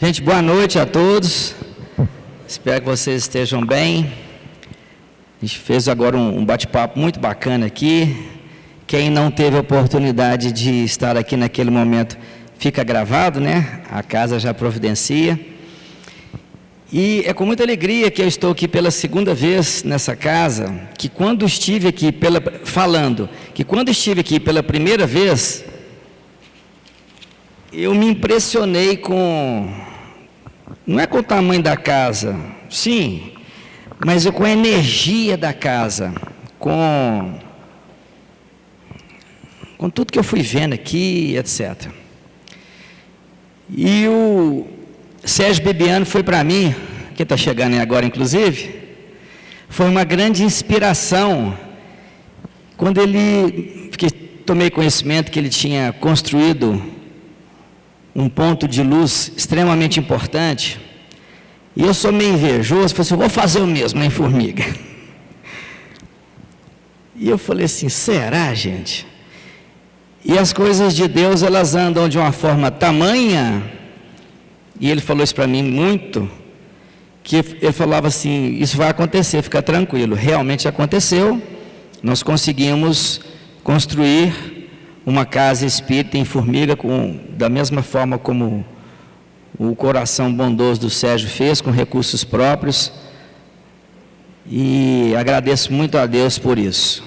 Gente, boa noite a todos. Espero que vocês estejam bem. A gente fez agora um bate-papo muito bacana aqui. Quem não teve a oportunidade de estar aqui naquele momento, fica gravado, né? A casa já providencia. E é com muita alegria que eu estou aqui pela segunda vez nessa casa, que quando estive aqui quando estive aqui pela primeira vez, eu me impressionei não é com o tamanho da casa, sim, mas com a energia da casa, com tudo que eu fui vendo aqui, etc. E o Sérgio Bibiano foi para mim, que está chegando agora inclusive, foi uma grande inspiração, quando tomei conhecimento que ele tinha construído um ponto de luz extremamente importante, e eu sou meio invejoso, falei assim, vou fazer o mesmo em Formiga. E eu falei assim, será, gente? E as coisas de Deus, elas andam de uma forma tamanha, e ele falou isso para mim muito, que ele falava assim, isso vai acontecer, fica tranquilo. Realmente aconteceu, nós conseguimos construir uma casa espírita em Formiga, da mesma forma como o coração bondoso do Sérgio fez, com recursos próprios, e agradeço muito a Deus por isso.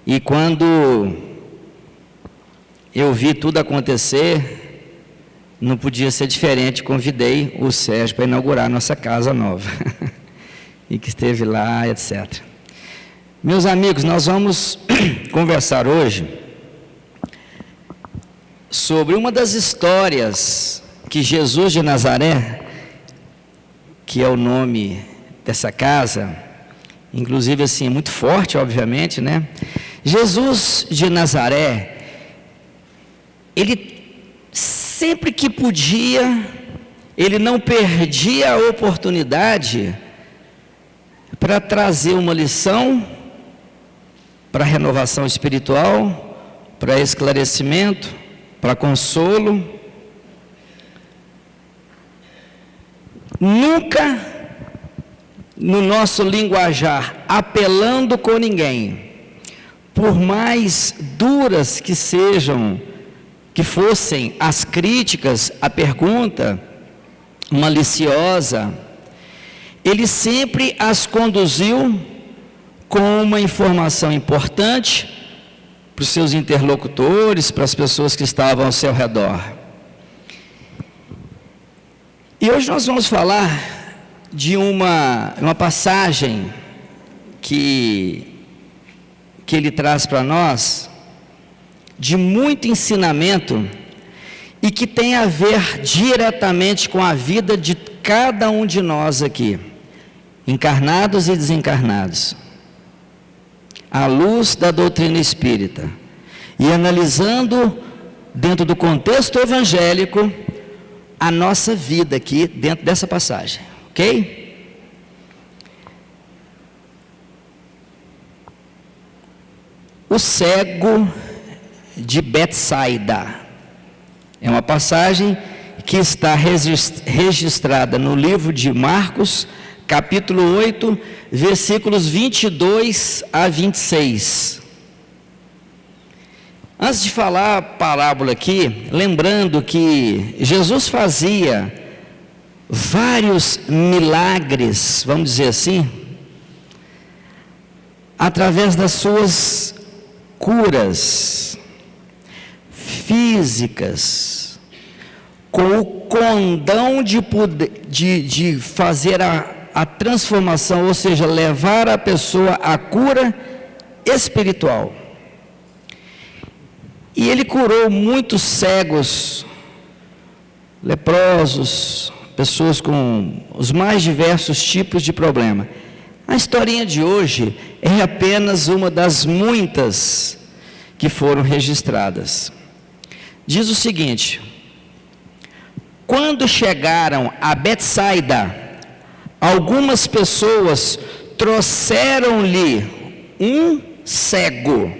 E quando eu vi tudo acontecer, não podia ser diferente, convidei o Sérgio para inaugurar nossa casa nova, e que esteve lá, etc. Meus amigos, nós vamos conversar hoje sobre uma das histórias que Jesus de Nazaré, que é o nome dessa casa, inclusive assim, muito forte, obviamente, né? Jesus de Nazaré, ele sempre que podia, ele não perdia a oportunidade para trazer uma lição, para renovação espiritual, para esclarecimento, para consolo. Nunca no nosso linguajar apelando com ninguém, por mais duras que fossem as críticas, a pergunta maliciosa, ele sempre as conduziu com uma informação importante para os seus interlocutores, para as pessoas que estavam ao seu redor. E hoje nós vamos falar de uma passagem que ele traz para nós, de muito ensinamento, e que tem a ver diretamente com a vida de cada um de nós aqui, encarnados e desencarnados, à luz da doutrina espírita, e analisando, dentro do contexto evangélico, a nossa vida aqui, dentro dessa passagem, ok? O cego de Betsaida, é uma passagem que está registrada no livro de Marcos, capítulo 8, versículos 22 a 26. Antes de falar a parábola aqui, lembrando que Jesus fazia vários milagres, vamos dizer assim, através das suas curas físicas, com o condão de fazer a transformação, ou seja, levar a pessoa à cura espiritual. E ele curou muitos cegos, leprosos, pessoas com os mais diversos tipos de problema. A historinha de hoje é apenas uma das muitas que foram registradas. Diz o seguinte: quando chegaram a Betsaida, algumas pessoas trouxeram-lhe um cego,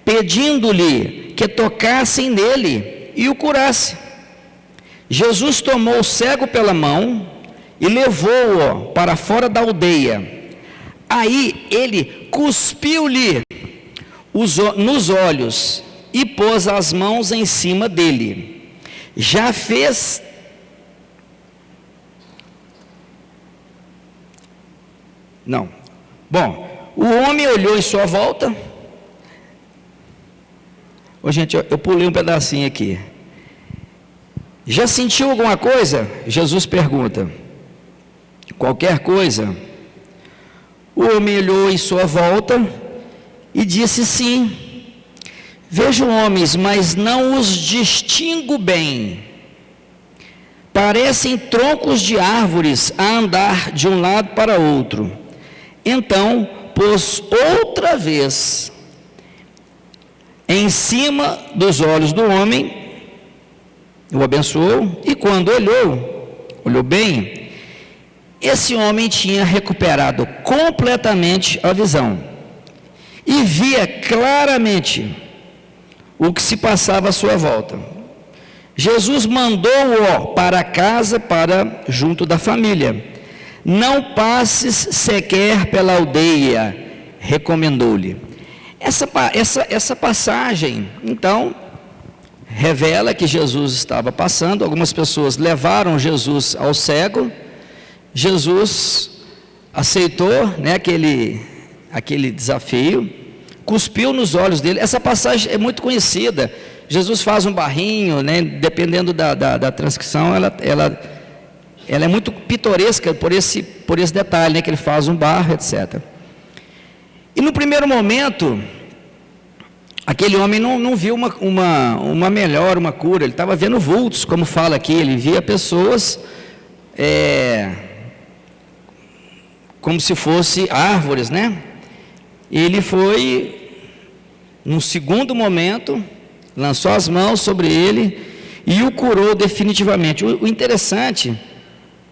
pedindo-lhe que tocassem nele e o curasse. Jesus tomou o cego pela mão e levou-o para fora da aldeia. Aí ele cuspiu-lhe nos olhos e pôs as mãos em cima dele. Já fez Não. Bom, o homem olhou em sua volta. Ô, gente, eu pulei um pedacinho aqui. Já sentiu alguma coisa? Jesus pergunta. Qualquer coisa? O homem olhou em sua volta e disse: sim. Vejo homens, mas não os distingo bem. Parecem troncos de árvores a andar de um lado para outro. Então pôs outra vez em cima dos olhos do homem, o abençoou, e quando olhou bem, esse homem tinha recuperado completamente a visão e via claramente o que se passava à sua volta. Jesus mandou-o para casa, para junto da família. Não passes sequer pela aldeia, recomendou-lhe. Essa passagem, então, revela que Jesus estava passando. Algumas pessoas levaram Jesus ao cego. Jesus aceitou, né, aquele desafio, cuspiu nos olhos dele. Essa passagem é muito conhecida. Jesus faz um barrinho, né, dependendo da transcrição, ela é muito pitoresca por esse detalhe, né, que ele faz um barro, etc. E no primeiro momento, aquele homem não viu uma melhora, uma cura. Ele estava vendo vultos, como fala aqui. Ele via pessoas como se fossem árvores, né? Ele foi, num segundo momento, lançou as mãos sobre ele e o curou definitivamente. O interessante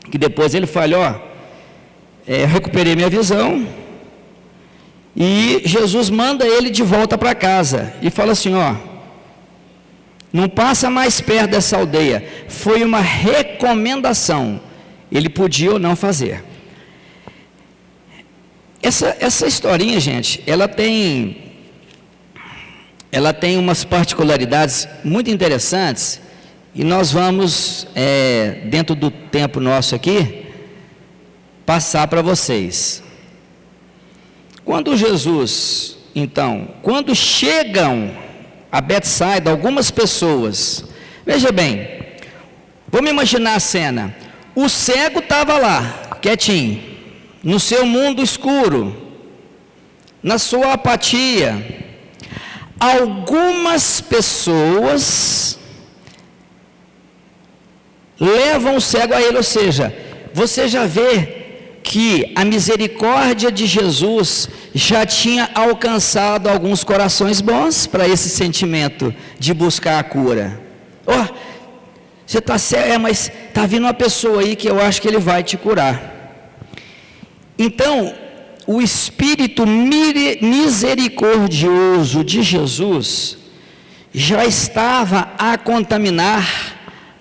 que depois ele fala: recuperei minha visão. E Jesus manda ele de volta para casa e fala assim: não passa mais perto dessa aldeia. Foi uma recomendação, ele podia ou não fazer. Essa historinha, gente, ela tem umas particularidades muito interessantes, e nós vamos, dentro do tempo nosso aqui, passar para vocês. Quando Jesus, então, quando chegam a Betsaida, algumas pessoas, veja bem, vamos imaginar a cena. O cego estava lá, quietinho, no seu mundo escuro, na sua apatia. Algumas pessoas levam o cego a ele, ou seja, você já vê que a misericórdia de Jesus já tinha alcançado alguns corações bons para esse sentimento de buscar a cura. Você está cego, mas está vindo uma pessoa aí que eu acho que ele vai te curar. Então, o Espírito misericordioso de Jesus já estava a contaminar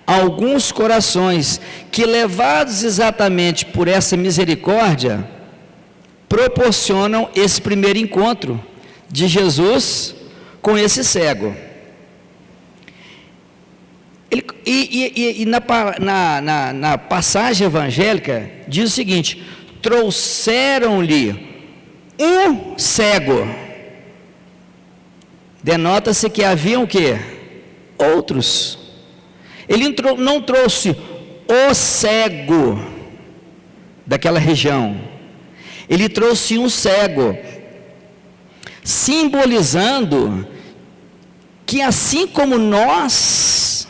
alguns corações que, levados exatamente por essa misericórdia, proporcionam esse primeiro encontro de Jesus com esse cego. Na passagem evangélica diz o seguinte: trouxeram-lhe um cego. Denota-se que haviam o quê? Outros. Ele não trouxe o cego daquela região. Ele trouxe um cego, simbolizando que, assim como nós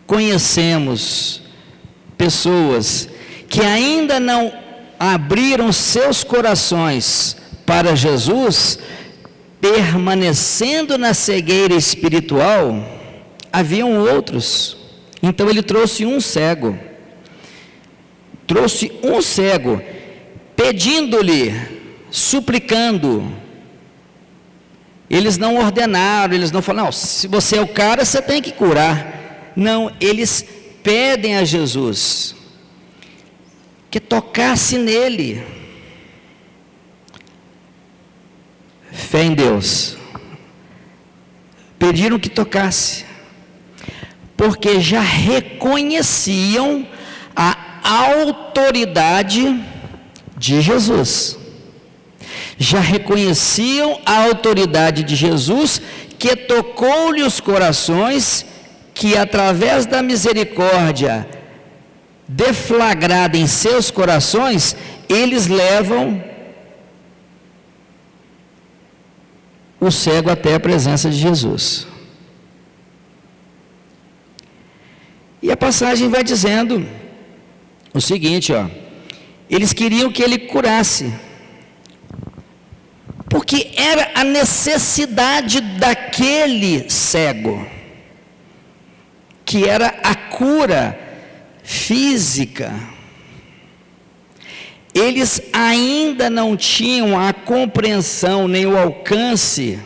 conhecemos pessoas que ainda não abriram seus corações para Jesus, permanecendo na cegueira espiritual, haviam outros. Então ele trouxe um cego, pedindo-lhe, suplicando. Eles não ordenaram, eles não falaram: não, se você é o cara, você tem que curar. Não, eles pedem a Jesus que tocasse nele. Fé em Deus. Pediram que tocasse, porque já reconheciam a autoridade de Jesus. Já reconheciam a autoridade de Jesus, que tocou-lhe os corações, que através da misericórdia deflagrada em seus corações, eles levam o cego até a presença de Jesus. E a passagem vai dizendo o seguinte, eles queriam que ele curasse, porque era a necessidade daquele cego, que era a cura física. Eles ainda não tinham a compreensão nem o alcance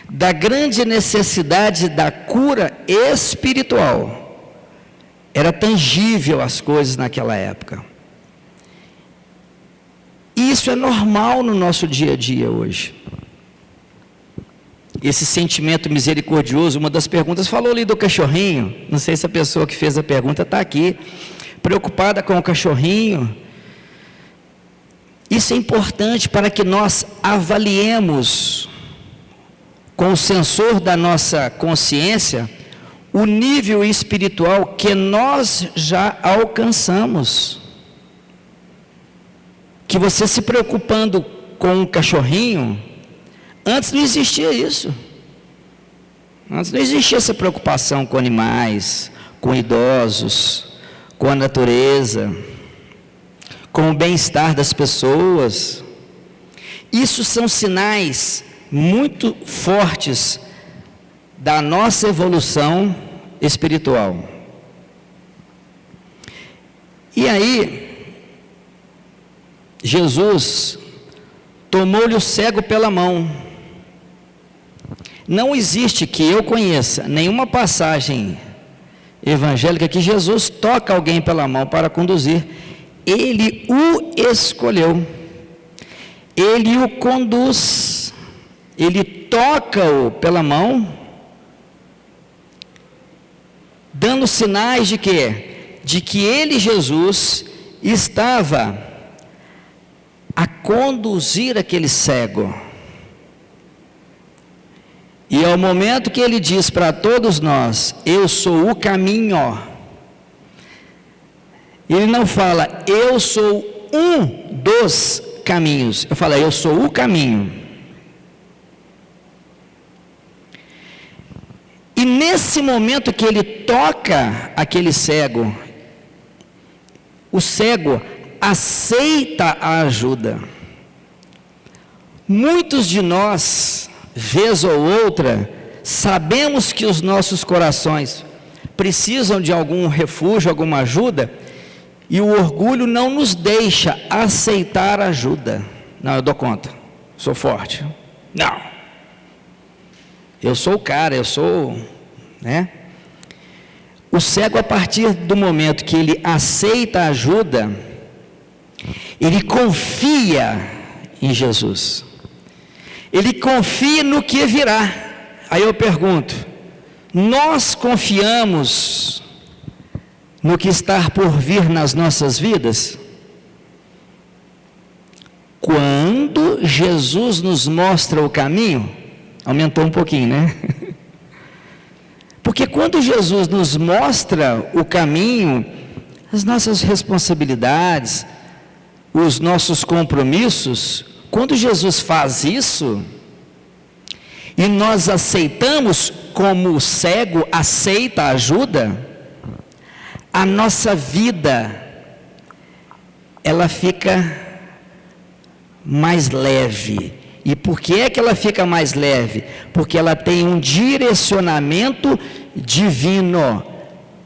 da grande necessidade da cura espiritual. Era tangível as coisas naquela época. E isso é normal no nosso dia a dia hoje. Esse sentimento misericordioso, uma das perguntas falou ali do cachorrinho, não sei se a pessoa que fez a pergunta está aqui, preocupada com o cachorrinho. Isso é importante para que nós avaliemos com o sensor da nossa consciência o nível espiritual que nós já alcançamos. Que você se preocupando com um cachorrinho, antes não existia isso. Antes não existia essa preocupação com animais, com idosos, com a natureza, com o bem-estar das pessoas. Isso são sinais muito fortes da nossa evolução espiritual. E aí, Jesus tomou-lhe o cego pela mão. Não existe que eu conheça nenhuma passagem evangélica que Jesus toca alguém pela mão para conduzir. Ele o escolheu, ele o conduz, ele toca-o pela mão, dando sinais de quê? De que ele, Jesus, estava a conduzir aquele cego. E ao momento que ele diz para todos nós, eu sou o caminho, ele não fala, eu sou um dos caminhos, eu falo, eu sou o caminho. E nesse momento que ele toca aquele cego, o cego aceita a ajuda. Muitos de nós, vez ou outra, sabemos que os nossos corações precisam de algum refúgio, alguma ajuda, e o orgulho não nos deixa aceitar ajuda. Não, eu dou conta, sou forte. Não, eu sou o cara, eu sou, né? O cego, a partir do momento que ele aceita a ajuda, ele confia em Jesus, ele confia no que virá. Aí eu pergunto, nós confiamos no que está por vir nas nossas vidas? Quando Jesus nos mostra o caminho, aumentou um pouquinho, né? Porque quando Jesus nos mostra o caminho, as nossas responsabilidades, os nossos compromissos, quando Jesus faz isso, e nós aceitamos como o cego aceita a ajuda, a nossa vida, ela fica mais leve. E por que é que ela fica mais leve? Porque ela tem um direcionamento divino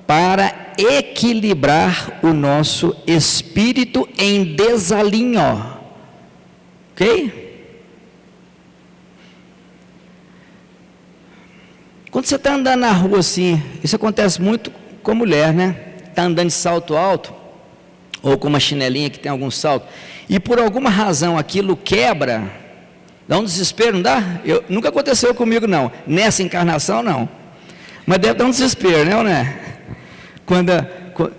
para equilibrar o nosso espírito em desalinho. Ok? Quando você está andando na rua assim, isso acontece muito com a mulher, né? Está andando de salto alto, ou com uma chinelinha que tem algum salto, e por alguma razão aquilo quebra, dá um desespero, não dá? Nunca aconteceu comigo não, nessa encarnação não, mas deve dar um desespero, né?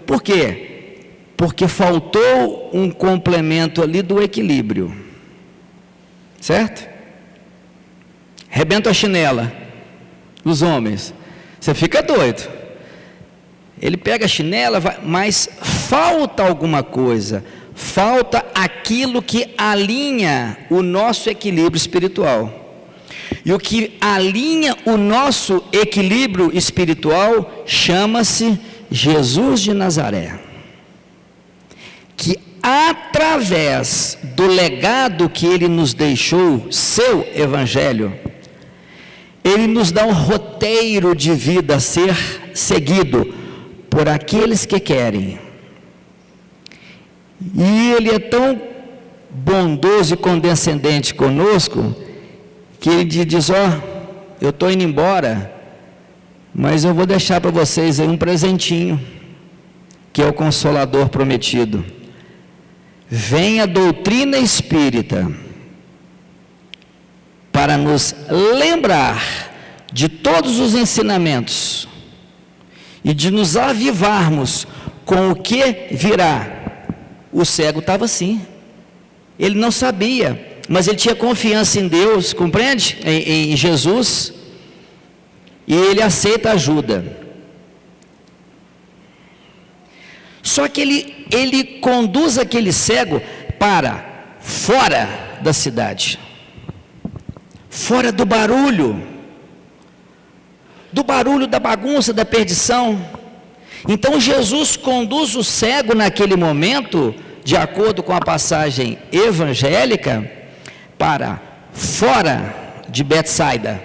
Por quê? Porque faltou um complemento ali do equilíbrio, certo? Rebenta a chinela dos homens, você fica doido. Ele pega a chinela, mas falta alguma coisa, falta aquilo que alinha o nosso equilíbrio espiritual. E o que alinha o nosso equilíbrio espiritual chama-se Jesus de Nazaré, que através do legado que ele nos deixou, seu evangelho, ele nos dá um roteiro de vida a ser seguido por aqueles que querem. E ele é tão bondoso e condescendente conosco, que ele diz, eu estou indo embora, mas eu vou deixar para vocês aí um presentinho, que é o Consolador prometido. Vem a doutrina espírita, para nos lembrar de todos os ensinamentos, e de nos avivarmos com o que virá. O cego estava assim, ele não sabia, mas ele tinha confiança em Deus, compreende? Em Jesus, e ele aceita ajuda. Só que ele conduz aquele cego para fora da cidade, fora do barulho, da bagunça, da perdição. Então Jesus conduz o cego naquele momento, de acordo com a passagem evangélica, para fora de Betsaida.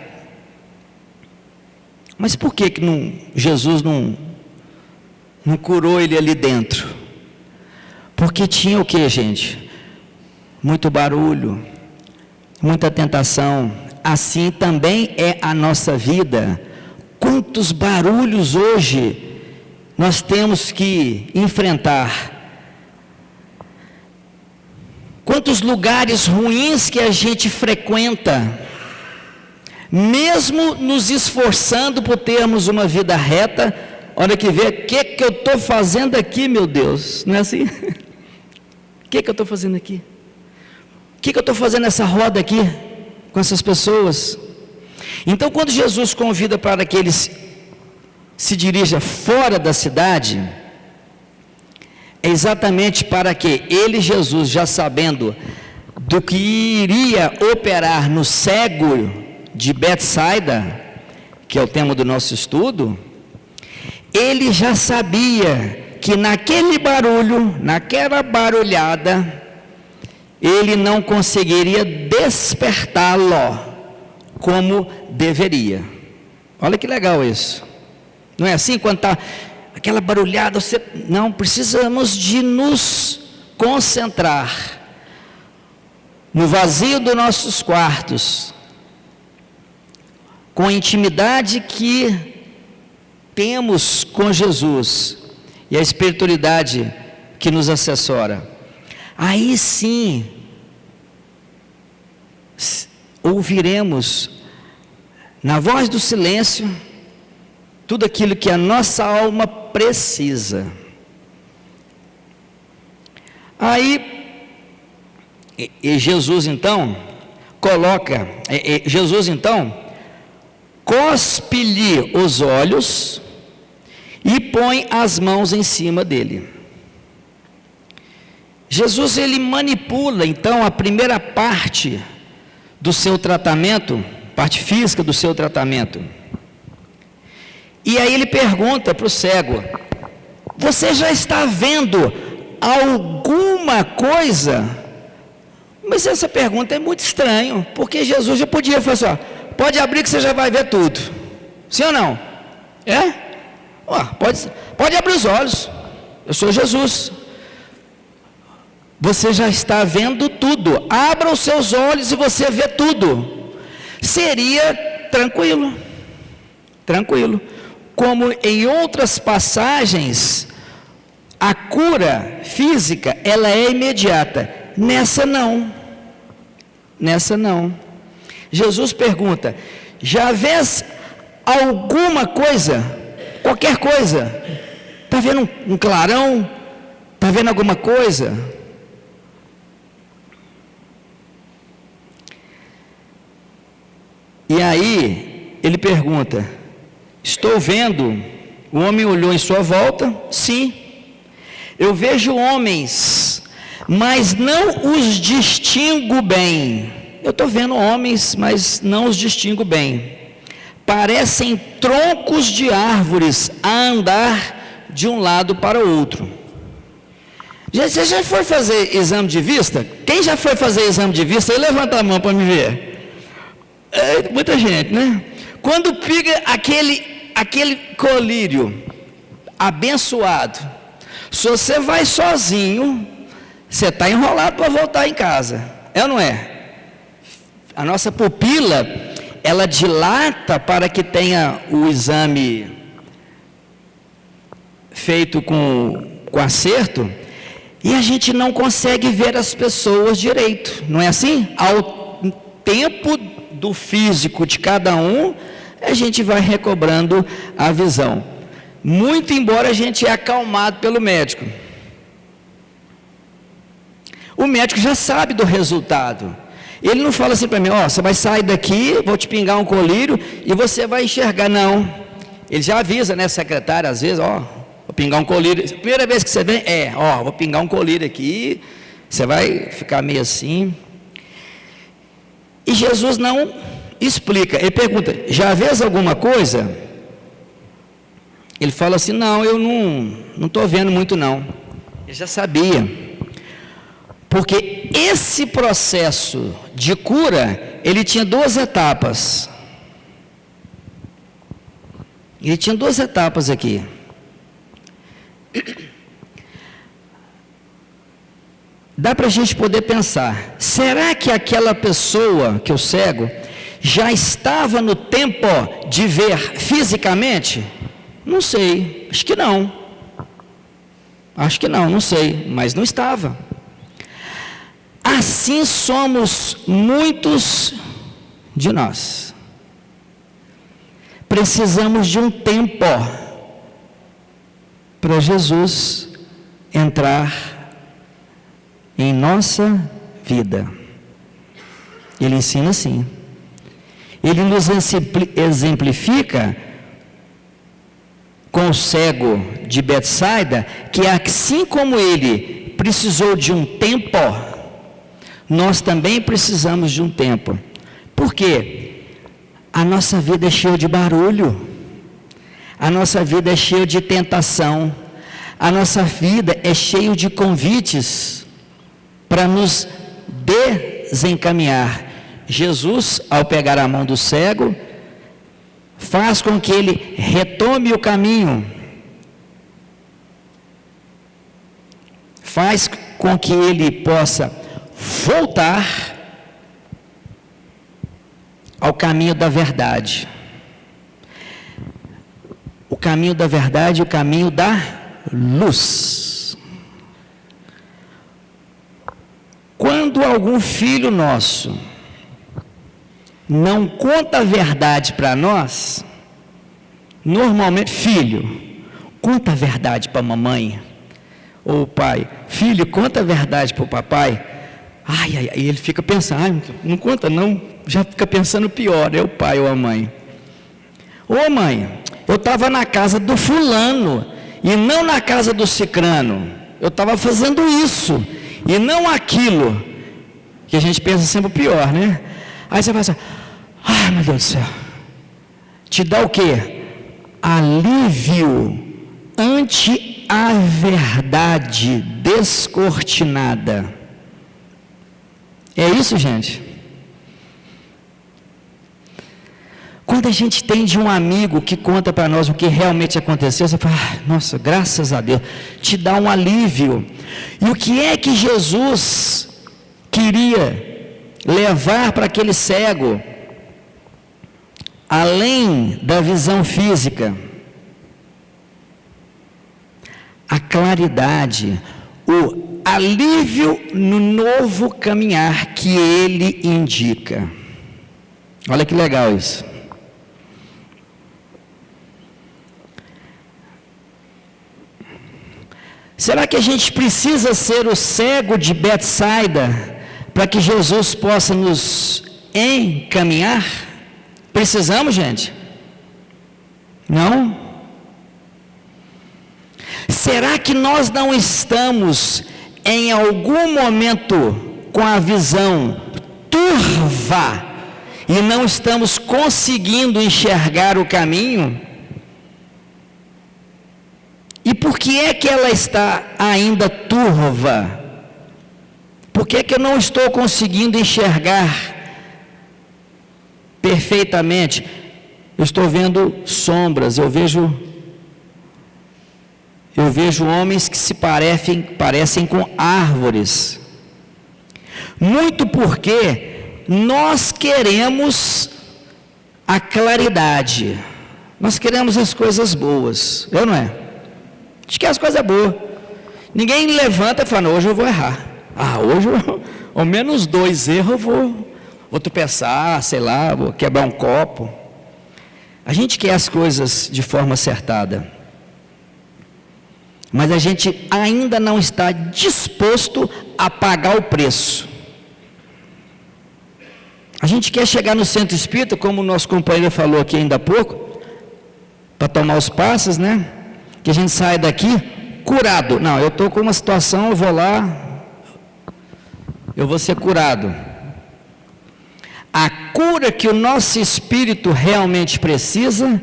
Mas por que Jesus não curou ele ali dentro? Porque tinha o que, gente? Muito barulho, muita tentação. Assim também é a nossa vida. Quantos barulhos hoje nós temos que enfrentar, quantos lugares ruins que a gente frequenta, mesmo nos esforçando por termos uma vida reta. Olha que vê, o que eu estou fazendo aqui, meu Deus? Não é assim? O que eu estou fazendo aqui? O que eu estou fazendo nessa roda aqui, com essas pessoas? Então, quando Jesus convida para que eles se dirija fora da cidade, é exatamente para que ele, Jesus, já sabendo do que iria operar no cego de Betsaida, que é o tema do nosso estudo, ele já sabia que naquele barulho, naquela barulhada, ele não conseguiria despertá-lo como deveria. Olha que legal isso. Não é assim? Quando está aquela barulhada, não, precisamos de nos concentrar no vazio dos nossos quartos, com a intimidade que temos com Jesus e a espiritualidade que nos assessora. Aí sim ouviremos na voz do silêncio tudo aquilo que a nossa alma precisa. Aí Jesus então cospe-lhe os olhos e põe as mãos em cima dele. Jesus, ele manipula então a primeira parte do seu tratamento, parte física do seu tratamento. E aí ele pergunta para o cego: você já está vendo alguma coisa? Mas essa pergunta é muito estranha, porque Jesus já podia falar assim, pode abrir que você já vai ver tudo. Sim ou não? É? Pode abrir os olhos, eu sou Jesus. Você já está vendo tudo, abra os seus olhos e você vê tudo. Seria tranquilo. como em outras passagens, a cura física, ela é imediata. Nessa não. Nessa não. Jesus pergunta: já vês alguma coisa, qualquer coisa? Está vendo um clarão? Está vendo alguma coisa? E aí, ele pergunta: estou vendo. O homem olhou em sua volta. Sim, eu vejo homens, mas não os distingo bem. Eu estou vendo homens, mas não os distingo bem. Parecem troncos de árvores a andar de um lado para o outro. Você já foi fazer exame de vista? Quem já foi fazer exame de vista? Aí levanta a mão para me ver. Muita gente, né? Quando pega aquele colírio abençoado, se você vai sozinho, você está enrolado para voltar em casa. É ou não é? A nossa pupila, ela dilata para que tenha o exame feito com acerto, e a gente não consegue ver as pessoas direito, não é assim? Ao tempo do físico de cada um, a gente vai recobrando a visão, muito embora a gente é acalmado pelo médico. O médico já sabe do resultado. Ele não fala assim para mim: ó, você vai sair daqui, vou te pingar um colírio e você vai enxergar. Não, ele já avisa, né, secretária, às vezes: ó, vou pingar um colírio. Primeira vez que você vem, ó, vou pingar um colírio aqui, você vai ficar meio assim. E Jesus não explica, ele pergunta: já vês alguma coisa? Ele fala assim: não, eu não estou vendo muito não. Ele já sabia. Porque esse processo de cura, ele tinha duas etapas. Ele tinha duas etapas aqui. Dá para a gente poder pensar: será que aquela pessoa, que o cego, já estava no tempo de ver fisicamente? Não sei, acho que não. Acho que não sei, mas não estava. Assim somos muitos de nós. Precisamos de um tempo para Jesus entrar em nossa vida. Ele ensina assim. Ele nos exemplifica com o cego de Betsaida, que assim como ele precisou de um tempo, nós também precisamos de um tempo. Por quê? A nossa vida é cheia de barulho, a nossa vida é cheia de tentação, a nossa vida é cheia de convites para nos desencaminhar. Jesus, ao pegar a mão do cego, faz com que ele retome o caminho, faz com que ele possa voltar ao caminho da verdade. O caminho da verdade, o caminho da luz. Quando algum filho nosso não conta a verdade para nós, normalmente: filho, conta a verdade para a mamãe, ou pai, filho, conta a verdade para o papai. Ai, ele fica pensando: não conta não, já fica pensando pior, é o pai ou a mãe. Ô mãe, eu estava na casa do fulano, e não na casa do cicrano, eu estava fazendo isso, e não aquilo, que a gente pensa sempre o pior, né? Aí você vai assim: ai meu Deus do céu, te dá o quê? Alívio ante a verdade descortinada. É isso, gente. Quando a gente tem de um amigo que conta para nós o que realmente aconteceu, você fala: nossa, graças a Deus, te dá um alívio. E o que é que Jesus queria levar para aquele cego, além da visão física? a claridade, o alívio no novo caminhar que ele indica. Olha que legal isso. Será que a gente precisa ser o cego de Betsaida para que Jesus possa nos encaminhar? Precisamos, gente? Não? Será que nós não estamos em algum momento com a visão turva e não estamos conseguindo enxergar o caminho? E por que é que ela está ainda turva? Por que é que eu não estou conseguindo enxergar perfeitamente? Eu estou vendo sombras, eu vejo homens que se parecem com árvores. Muito porque nós queremos a claridade, nós queremos as coisas boas, eu não é? A gente quer as coisas boas. Ninguém levanta e fala, hoje eu vou errar. Hoje ao menos 2 erros eu vou tropeçar, sei lá, vou quebrar um copo. A gente quer as coisas de forma acertada. Mas a gente ainda não está disposto a pagar o preço. A gente quer chegar no centro espírita, como o nosso companheiro falou aqui ainda há pouco, para tomar os passes, né? Que a gente sai daqui curado. Não, eu estou com uma situação, eu vou lá, eu vou ser curado. A cura que o nosso espírito realmente precisa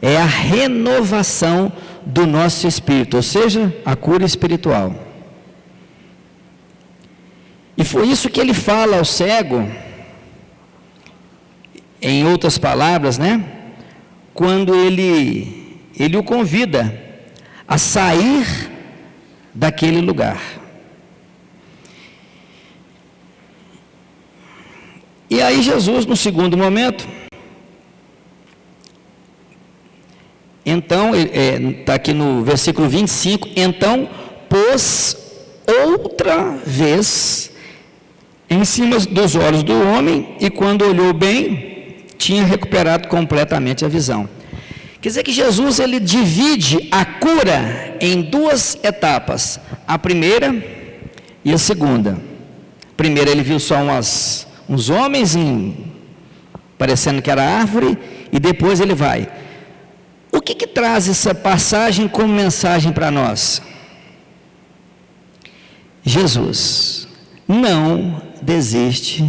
é a renovação do nosso espírito, ou seja, a cura espiritual. E foi isso que ele fala ao cego, em outras palavras, né? Quando ele o convida a sair daquele lugar. E aí Jesus, no segundo momento, então, está aqui no versículo 25, então pôs outra vez em cima dos olhos do homem, e quando olhou bem, tinha recuperado completamente a visão. Quer dizer que Jesus, ele divide a cura em 2 etapas, a primeira e a segunda. Primeiro ele viu só uns homens parecendo que era árvore, e depois ele vai. O que traz essa passagem como mensagem para nós? Jesus não desiste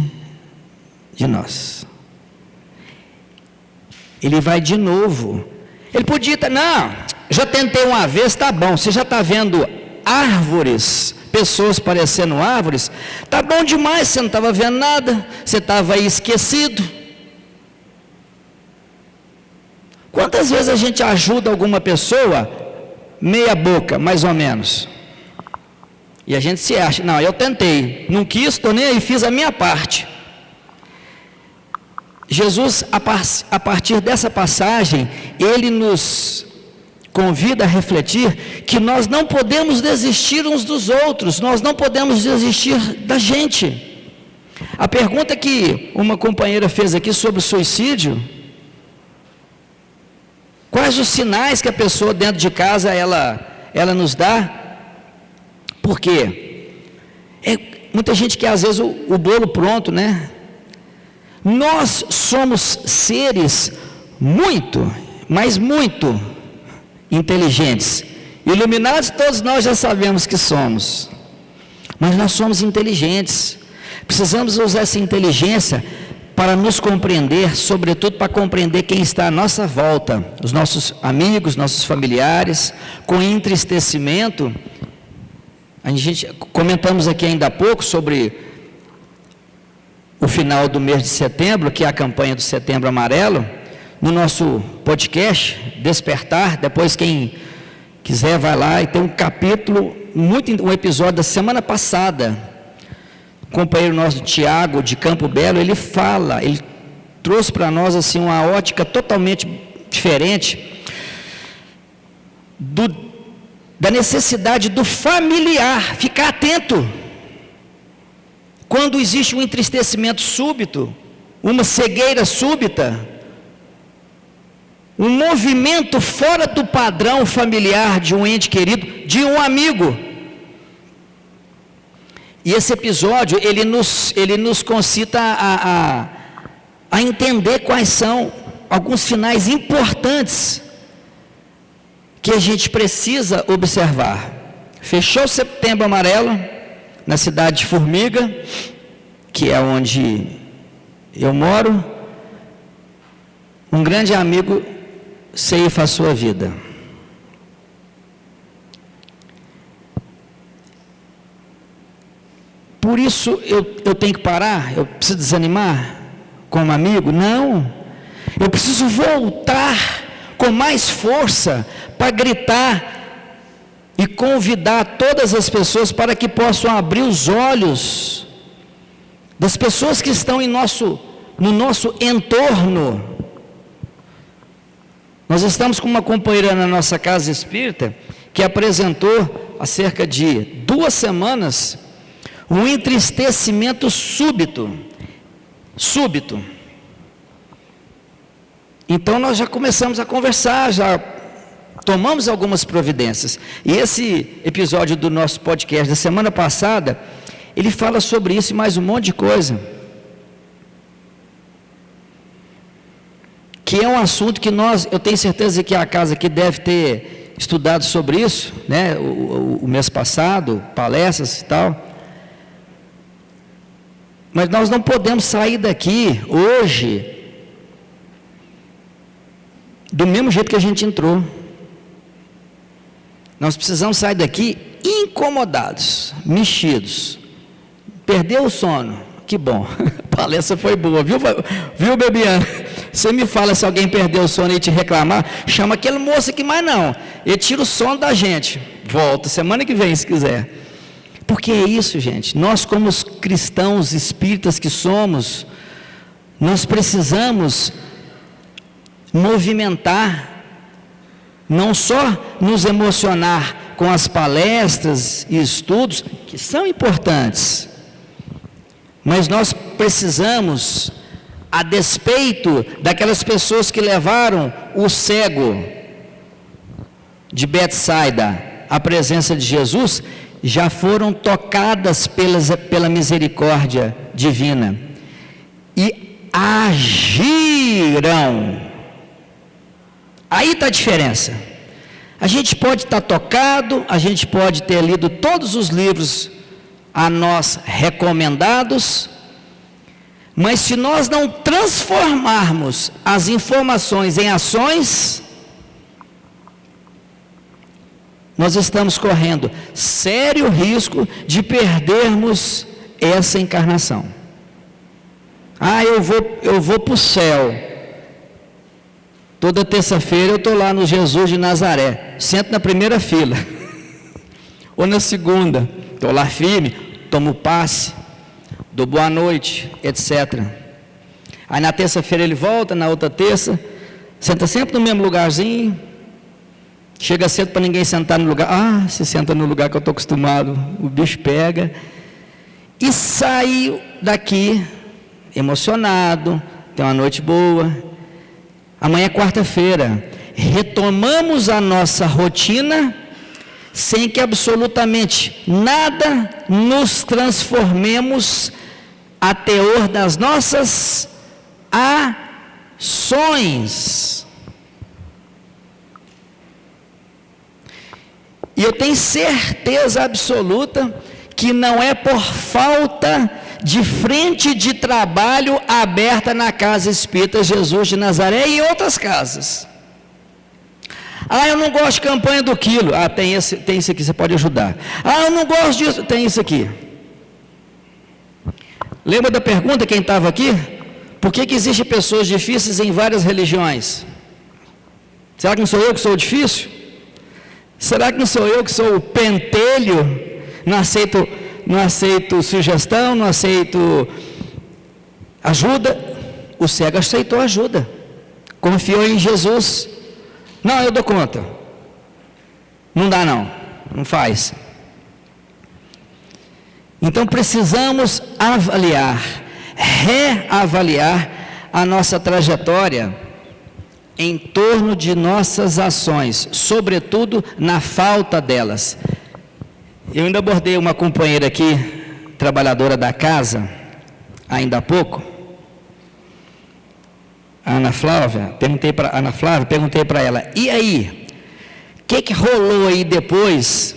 de nós. Ele vai de novo. Ele podia estar, não, já tentei uma vez, está bom, você já está vendo árvores, pessoas parecendo árvores, está bom demais, você não estava vendo nada, você estava aí esquecido. Quantas vezes a gente ajuda alguma pessoa, meia boca, mais ou menos, e a gente se acha, não, eu tentei, não quis, estou nem aí, fiz a minha parte. Jesus, a partir dessa passagem, ele nos convida a refletir que nós não podemos desistir uns dos outros, nós não podemos desistir da gente. A pergunta que uma companheira fez aqui sobre o suicídio, quais os sinais que a pessoa dentro de casa ela nos dá? Por quê? Muita gente quer às vezes o bolo pronto, né? Nós somos seres muito, mas muito inteligentes. Iluminados todos nós já sabemos que somos. Mas nós somos inteligentes. Precisamos usar essa inteligência para nos compreender, sobretudo para compreender quem está à nossa volta, os nossos amigos, nossos familiares. Com entristecimento, a gente comentamos aqui ainda há pouco sobre o final do mês de setembro, que é a campanha do Setembro Amarelo, no nosso podcast Despertar. Depois quem quiser vai lá, e tem um capítulo, um episódio da semana passada, o companheiro nosso Tiago, de Campo Belo, ele trouxe para nós assim uma ótica totalmente diferente da necessidade do familiar ficar atento. Quando existe um entristecimento súbito, uma cegueira súbita, um movimento fora do padrão familiar de um ente querido, de um amigo. E esse episódio, ele nos concita a entender quais são alguns finais importantes que a gente precisa observar. Fechou o Setembro Amarelo, na cidade de Formiga, que é onde eu moro, um grande amigo ceifa a sua vida. Por isso eu tenho que parar? Eu preciso desanimar como amigo? Não, eu preciso voltar com mais força para gritar e convidar todas as pessoas para que possam abrir os olhos das pessoas que estão no nosso entorno. Nós estamos com uma companheira na nossa casa espírita que apresentou há cerca de 2 semanas um entristecimento súbito. Então nós já começamos a conversar, já tomamos algumas providências. E esse episódio do nosso podcast da semana passada, ele fala sobre isso e mais um monte de coisa, que é um assunto que eu tenho certeza que a casa aqui deve ter estudado sobre isso, né? O mês passado, palestras e tal. Mas nós não podemos sair daqui hoje do mesmo jeito que a gente entrou. Nós precisamos sair daqui incomodados, mexidos. Perdeu o sono? Que bom, a palestra foi boa, viu, Bebiano? Você me fala se alguém perdeu o sono e te reclamar, chama aquele moço aqui, mas não, ele tira o sono da gente. Volta semana que vem, se quiser. Porque é isso, gente, nós como os cristãos espíritas que somos, nós precisamos movimentar, não só nos emocionar com as palestras e estudos, que são importantes, mas nós precisamos, a despeito daquelas pessoas que levaram o cego de Betsaida à presença de Jesus, já foram tocadas pela misericórdia divina e agiram. Aí está a diferença. A gente pode estar tocado, a gente pode ter lido todos os livros a nós recomendados, mas se nós não transformarmos as informações em ações, nós estamos correndo sério risco de perdermos essa encarnação. Eu vou para o céu. Toda terça-feira eu estou lá no Jesus de Nazaré, sento na primeira fila, ou na segunda, estou lá firme, tomo passe, dou boa noite, etc. Aí na terça-feira ele volta, na outra terça, senta sempre no mesmo lugarzinho, chega cedo para ninguém sentar no lugar, se senta no lugar que eu estou acostumado, o bicho pega, e sai daqui emocionado, tem uma noite boa. Amanhã é quarta-feira, retomamos a nossa rotina, sem que absolutamente nada nos transformemos a teor das nossas ações. E eu tenho certeza absoluta que não é por falta de frente de trabalho aberta na Casa Espírita Jesus de Nazaré e em outras casas. Eu não gosto de campanha do quilo. Tem isso aqui, você pode ajudar. Eu não gosto disso, tem isso aqui. Lembra da pergunta, quem estava aqui? Por que existem pessoas difíceis em várias religiões? Será que não sou eu que sou difícil? Será que não sou eu que sou o pentelho? Não aceito sugestão, não aceito ajuda. O cego aceitou ajuda, confiou em Jesus. Não, eu dou conta. Não dá não. não faz. Então precisamos reavaliar a nossa trajetória em torno de nossas ações, sobretudo na falta delas. Eu ainda abordei uma companheira aqui, trabalhadora da casa, ainda há pouco, a Ana Flávia, perguntei para ela, e aí, o que rolou aí depois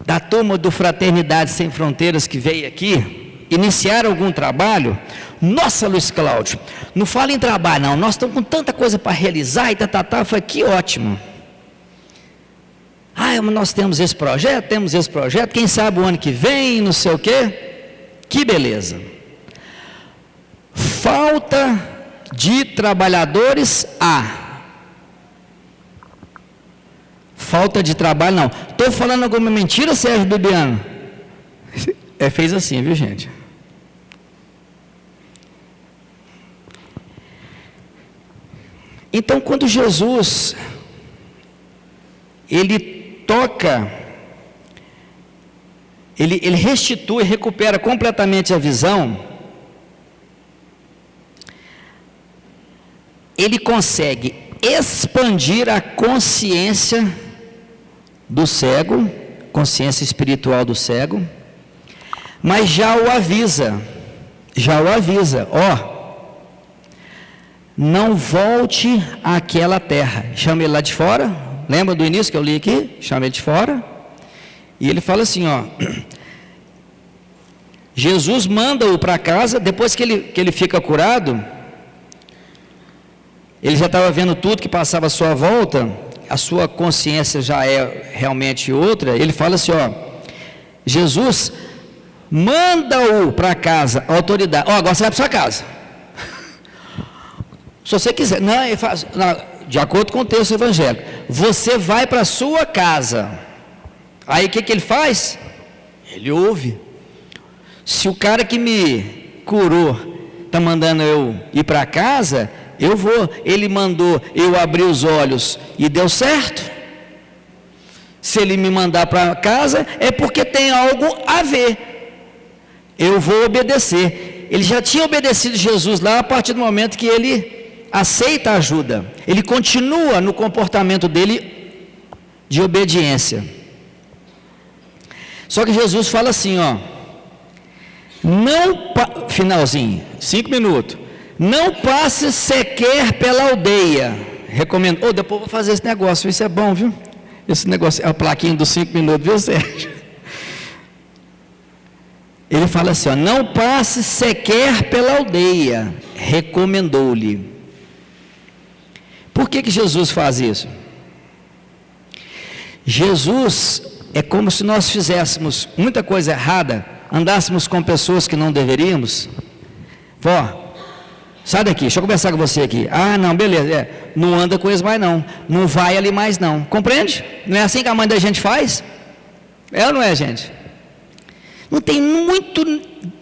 da turma do Fraternidade Sem Fronteiras que veio aqui, iniciar algum trabalho? Nossa, Luiz Cláudio, não fala em trabalho não, nós estamos com tanta coisa para realizar e eu falei, que ótimo. Nós temos esse projeto, quem sabe o ano que vem, não sei o quê, que beleza. Falta de trabalhadores falta de trabalho não. Estou falando alguma mentira, Sérgio Bibiano? Fez assim, viu, gente? Então, quando Jesus ele toca, ele restitui, recupera completamente a visão, ele consegue expandir a consciência do cego, consciência espiritual do cego, mas já o avisa, não volte àquela terra. Chama ele lá de fora, lembra do início que eu li aqui? Chama ele de fora, e ele fala assim, Jesus manda-o para casa, depois que ele fica curado, ele já estava vendo tudo que passava à sua volta, a sua consciência já é realmente outra, ele fala assim, Jesus manda-o para casa, a autoridade, agora você vai para sua casa, se você quiser, ele faz, de acordo com o texto evangélico, você vai para a sua casa, aí o que ele faz? Ele ouve. Se o cara que me curou está mandando eu ir para casa, eu vou. Ele mandou eu abrir os olhos e deu certo. Se ele me mandar para casa, é porque tem algo a ver. Eu vou obedecer. Ele já tinha obedecido Jesus lá a partir do momento que ele aceita a ajuda. Ele continua no comportamento dele de obediência. Só que Jesus fala assim, finalzinho, 5 minutos. Não passe sequer pela aldeia. Recomendo. Depois vou fazer esse negócio. Isso é bom, viu? Esse negócio, a plaquinha dos 5 minutos, viu, Sérgio? Ele fala assim, não passe sequer pela aldeia. Recomendou-lhe. Por que Jesus faz isso? Jesus é como se nós fizéssemos muita coisa errada, andássemos com pessoas que não deveríamos. Sai daqui, deixa eu conversar com você aqui. Não, beleza, não anda com eles mais não, não vai ali mais não, compreende? Não é assim que a mãe da gente faz? É ou não é, gente?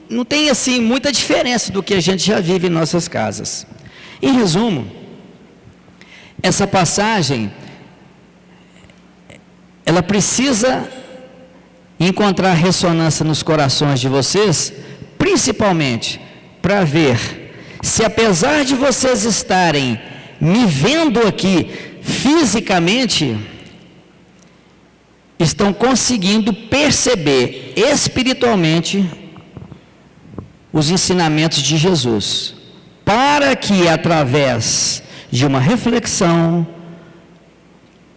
Não tem assim muita diferença do que a gente já vive em nossas casas. Em resumo, essa passagem, ela precisa encontrar ressonância nos corações de vocês, principalmente para ver se, apesar de vocês estarem me vendo aqui fisicamente, estão conseguindo perceber espiritualmente os ensinamentos de Jesus, para que através de uma reflexão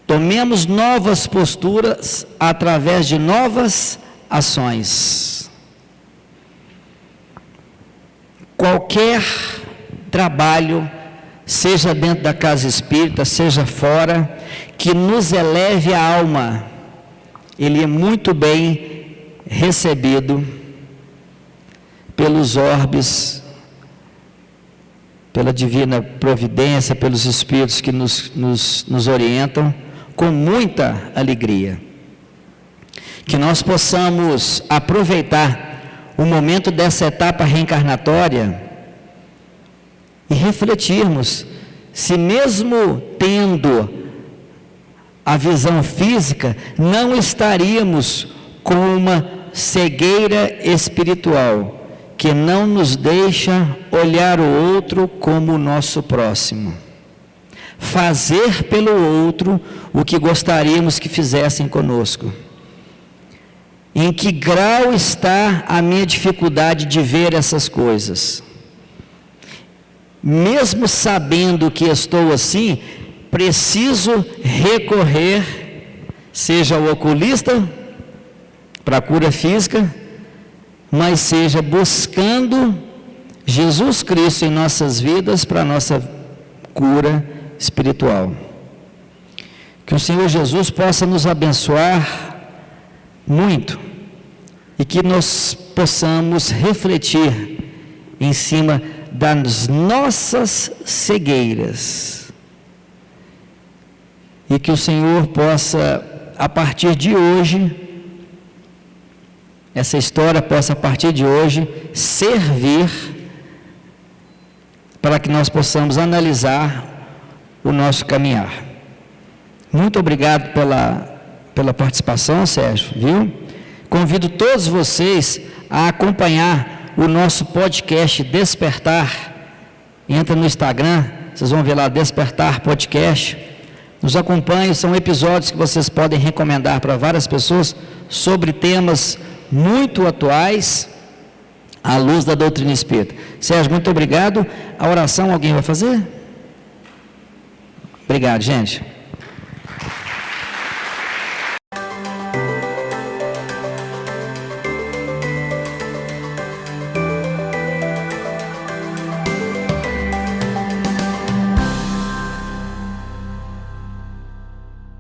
tomemos novas posturas através de novas ações. Qualquer trabalho, seja dentro da casa espírita, seja fora, que nos eleve a alma, ele é muito bem recebido pelos orbes, pela divina providência, pelos espíritos que nos orientam, com muita alegria. Que nós possamos aproveitar o momento dessa etapa reencarnatória e refletirmos se, mesmo tendo a visão física, não estaríamos com uma cegueira espiritual, que não nos deixa olhar o outro como o nosso próximo. Fazer pelo outro o que gostaríamos que fizessem conosco. Em que grau está a minha dificuldade de ver essas coisas? Mesmo sabendo que estou assim, preciso recorrer, seja o oculista, para a cura física, mas seja buscando Jesus Cristo em nossas vidas para a nossa cura espiritual. Que o Senhor Jesus possa nos abençoar muito e que nós possamos refletir em cima das nossas cegueiras e que o Senhor possa, a partir de hoje, essa história possa, a partir de hoje, servir para que nós possamos analisar o nosso caminhar. Muito obrigado pela participação, Sérgio, viu? Convido todos vocês a acompanhar o nosso podcast Despertar. Entra no Instagram, vocês vão ver lá Despertar Podcast. Nos acompanhem, são episódios que vocês podem recomendar para várias pessoas sobre temas muito atuais à luz da doutrina espírita. Sérgio, muito obrigado. A oração alguém vai fazer? Obrigado, gente.